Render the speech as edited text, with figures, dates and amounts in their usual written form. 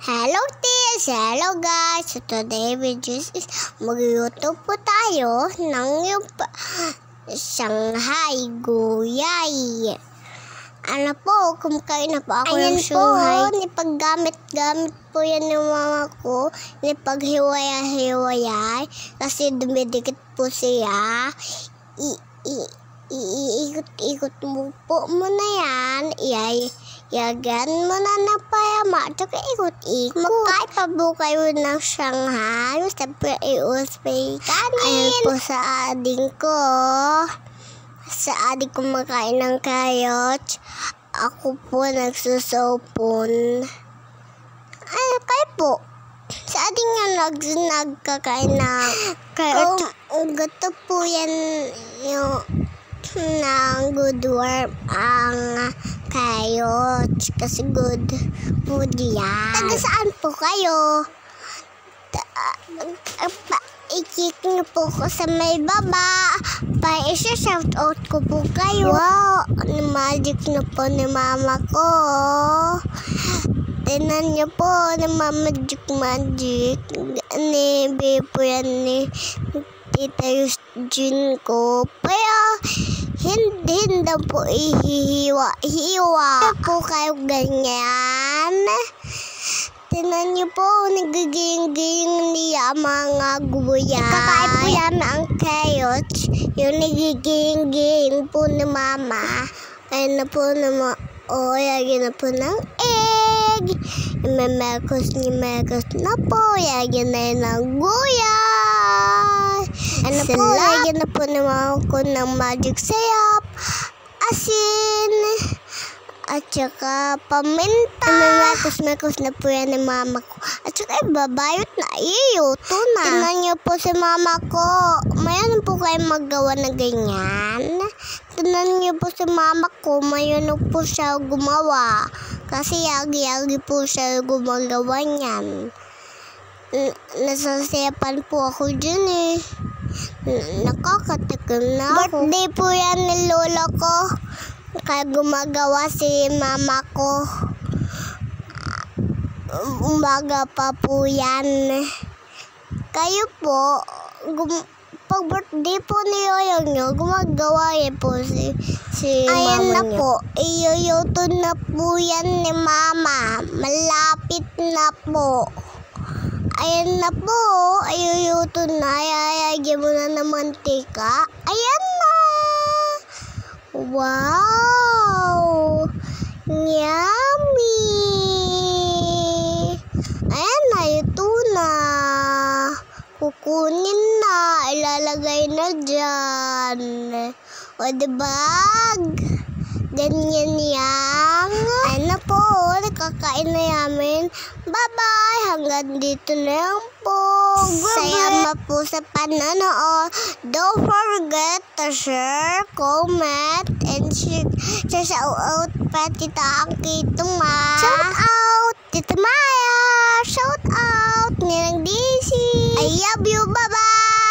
Hello sis! Hello guys! So today video is mag-YouTube po tayo ng yung Shanghai Guyay. Ano po, kumakain na po ako ng Shanghai. Nipaggamit-gamit po yan ng mama ko. Nipaghiwaya-hiwayay. Kasi dumidikit po siya. Iikot-ikot mo po muna yan. Yagan mo na ng payama. Tsaka ikot-ikot. Makain pa po kayo ng Shanghai. Siyempre, iuspay kanin. Ayan po sa ading ko. Sa adik kumakain ng carrots. Ako po nagsusopon. Ay, kayo po. Sa adik nga nagkakain ng carrots. Gato po yan yung ng good worm ang carrots. Kasi good food yan. Taga saan po kayo? I-click niyo po ko sa may baba. Pa-shout out ko po kayo. Wow, magic na po ni mama ko. Tinan niyo po ni magic. Ni Bebo yan ni Tita Yusjin ko. Pero hindi daw po ihiwa po kayo ganyan. Tinan niyo po, nagiging-ging niya mga guyay. Kakain po yan ang carrots. Yung nagiging-ging po ni mama. Ayun na po naman. O, yagin na po ng egg. Imemekos na po. Yagin na yun ng guyay. Ano po, yagin na po naman ko ng magic syrup. Asin. At saka paminta. Mekos na po yan ni mama ko. At saka babayot na iyo. Tuna. Tingnan niyo po si mama ko. Mayan po kayo magawa na ganyan. Tingnan niyo po si mama ko. Mayan po siya gumawa. Kasi yagi-yagi po siya gumagawa niyan. Nasasayapan po ako dyan eh. Nakakatikim na ako. Birthday po yan ni lola ko. Kaya gumagawa si mama ko. Umaga pa po yan. Kayo po, pag birthday po ni yoyong nyo, gumagawa po si ayan mama na nyo. Po, iyuyuto na po yan ni mama. Malapit na po. Ayan na po, iyuyuto na. Ayayagyan mo na ng mantika. Ayan na. Wow! Yummy! Ayan na, ito na. Kukunin na. Ilalagay na dyan. O, diba? Ganyan yan. Ayan na po. Nakakain na yamin. Bye-bye! Hanggang dito na yan po. Salamat po sa panonood. Don't forget to share, comment, and shout out pa Tita Akitong Ma. Shout out! Tita Maya! Shout out! Ninang DC! I love you! Bye-bye!